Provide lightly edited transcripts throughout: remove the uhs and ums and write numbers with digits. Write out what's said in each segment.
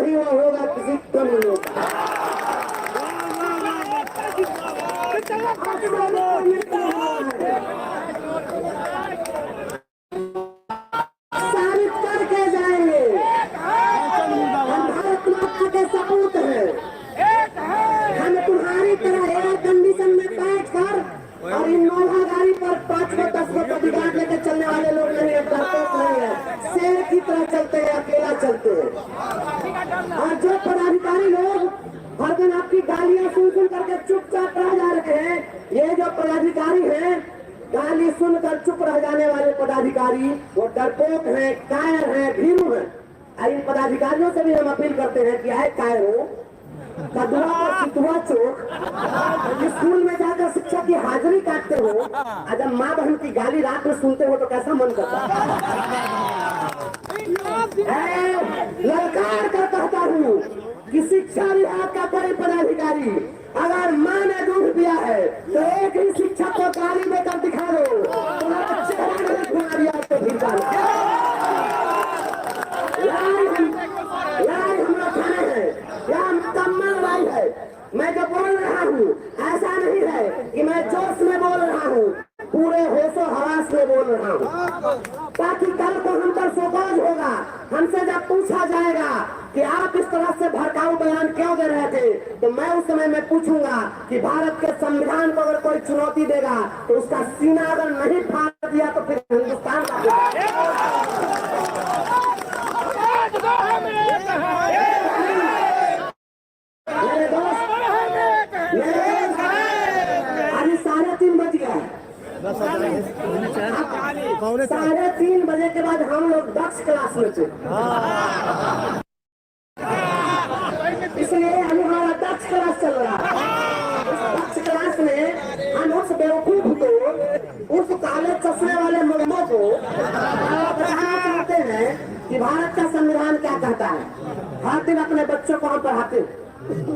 नहीं वो होगा किसी कम लोग। साबित करके जाएंगे हम भारत माता के सपूत हैं। हम तुम्हारी तरह एयर कंडीशन में बैठ कर और इनोवा गाड़ी पर 5 को 10 को बॉडीगार्ड लेके चलने वाले लोग नहीं है, डरपोक नहीं है, शेर की तरह चलते हैं, अकेला चलते हैं। और जो पदाधिकारी लोग हर दिन आपकी गालियां सुन करके चुपचाप रह जा रहे हैं, ये जो पदाधिकारी हैं गाली सुनकर चुप रह जाने वाले पदाधिकारी वो डरपोक हैं, कायर हैं, भीरू हैं। इन पदाधिकारियों से भी हम अपील करते हैं कि आए कायर हो, कदुआ और सितुआ चौक स्कूल में जाकर शिक्षक की हाजिरी काटते हो, जब माँ बहन की गाली रात में सुनते हो तो कैसा मन करता है। ललकार कर कहता हूँ कि शिक्षा विभाग का बड़े पदाधिकारी अगर माँ ने दूध दिया है तो एक ही शिक्षक को गाली देकर दिखा दो, तुम्हारा चेहरा नहीं घुमा दिया तो फिर हम लोग खाने हैं या मुकम्मल राय है। मैं जो बोल रहा हूँ ऐसा नहीं है कि मैं जोश में बोल रहा हूँ, पूरे होशो हवास में बोल रहा हूँ, ताकि कल को हम पर सोकाज होगा। हमसे जब पूछा जाएगा कि आप इस तरह से भड़काऊ बयान क्यों दे रहे थे, तो मैं उस समय में पूछूंगा कि भारत के संविधान को अगर कोई चुनौती देगा तो उसका सीना अगर नहीं फाड़ दिया तो फिर हिंदुस्तान का अभी 3:30 बज गया है। 3:30 बजे के बाद हम लोग दक्ष क्लास में थे, इसलिए अभी हमारा दक्ष क्लास चल रहा है। दक्ष क्लास में हम उस बेवकूफ को, उस काले चश्मे वाले मर्दों को बताना चाहते हैं कि भारत का संविधान क्या कहता है। हर दिन अपने बच्चों को हम पढ़ाते हैं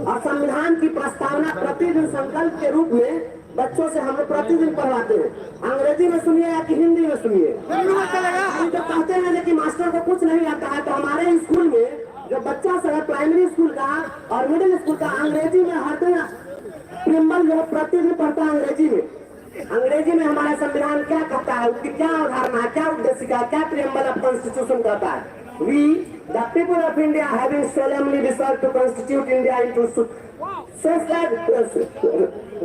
और संविधान की प्रस्तावना प्रतिदिन संकल्प के रूप में बच्चों से हम लोग प्रतिदिन पढ़वाते हैं। अंग्रेजी में सुनिए या कि हिंदी में सुनिए, हम तो कहते हैं कि मास्टर को कुछ नहीं आता है, तो हमारे स्कूल में जो बच्चा सब है प्राइमरी स्कूल का और मिडिल स्कूल का अंग्रेजी में हर दिन प्रियम्बल जो प्रतिदिन पढ़ता है अंग्रेजी में। अंग्रेजी में हमारा संविधान क्या कहता है, उसकी क्या अवधारणा, क्या उद्देशिका, क्या प्रियम्बल ऑफ कॉन्स्टिट्यूशन कहता है। We, the people of India, having solemnly resolved to constitute India into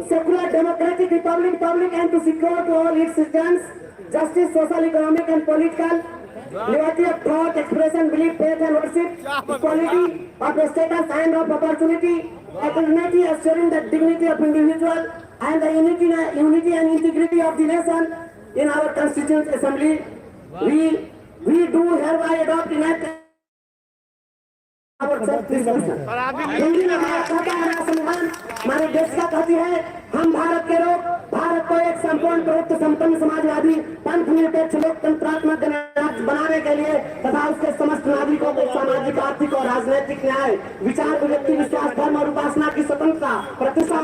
secular democratic republic, public and to secure to all its citizens justice, social, economic and political liberty of thought, expression, belief, faith and worship, equality of status and of opportunity, equality assuring the dignity of individual and the unity and integrity of the nation in our constituent assembly. We do hereby adopt enact Hindi में भारत कहता है हमारा संविधान, हमारे देश का कहती है हम भारत के लोग भारत को एक संपूर्ण प्रयुक्त संपन्न समाजवादी पंथ निरपेक्ष लोकतंत्रात्मक गणराज्य बनाने के लिए तथा उसके समस्त नागरिकों को सामाजिक, आर्थिक और राजनीतिक न्याय, विचार, व्यक्ति विश्वास, धर्म और उपासना की स्वतंत्रता, प्रतिष्ठा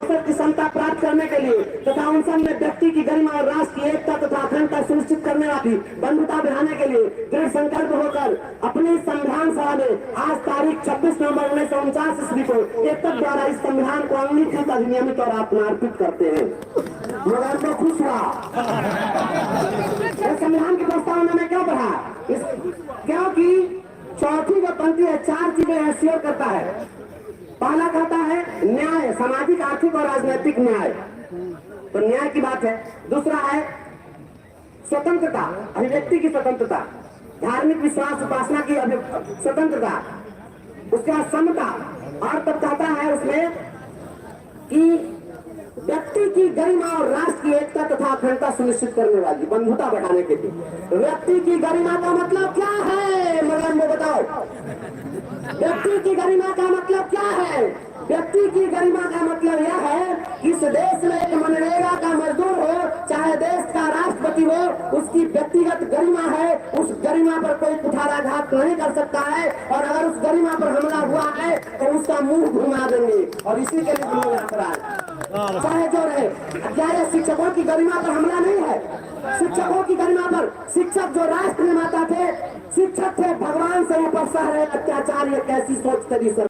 की क्षमता प्राप्त करने के लिए तथा उन सब में व्यक्ति की गरिमा और राष्ट्र की एकता तथा अखंडता सुनिश्चित करने वाली बंधुता बढ़ाने के लिए दृढ़ संकल्प होकर अपनी संविधान सभा में आज तारीख 26 नवंबर 1949 ईस्वी को एकता द्वारा इस संविधान को अंगीकृत अधिनियमित और अर्पित करते हैं। मगर मैं खुश हुआ इस संविधान की प्रस्तावना में क्यों पढ़ा, क्योंकि चौथी जो पंक्ति है 4 चीजें एश्योर करता है। पहला कहता है न्याय, सामाजिक, आर्थिक और राजनीतिक न्याय, तो न्याय की बात है। दूसरा है स्वतंत्रता, अभिव्यक्ति की स्वतंत्रता, धार्मिक विश्वास, उपासना की स्वतंत्रता। उसके बाद समता, और तब कहता है उसमें कि व्यक्ति की गरिमा और राष्ट्र की एकता तथा अखंडता सुनिश्चित करने वाली बंधुता बढ़ाने के लिए। व्यक्ति की गरिमा का मतलब क्या है, मगर वो बताओ, व्यक्ति की गरिमा का मतलब क्या है? व्यक्ति की गरिमा का मतलब यह है कि इस देश में एक मनरेगा का मजदूर हो, चाहे देश का राष्ट्रपति हो, उसकी व्यक्तिगत गरिमा है। उस गरिमा पर कोई कुठाराघात नहीं कर सकता है, और अगर उस गरिमा पर हमला हुआ है तो उसका मुंह घुमा देंगे, और इसी के लिए हम लोग चाहे जो रहे। क्या यह शिक्षकों की गरिमा पर हमला नहीं है? शिक्षकों की गरिमा पर, शिक्षक जो राष्ट्र निर्माता थे, शिक्षक थे, भगवान से ऊपर सह रहे अत्याचार, ये कैसी सोच तेरी सर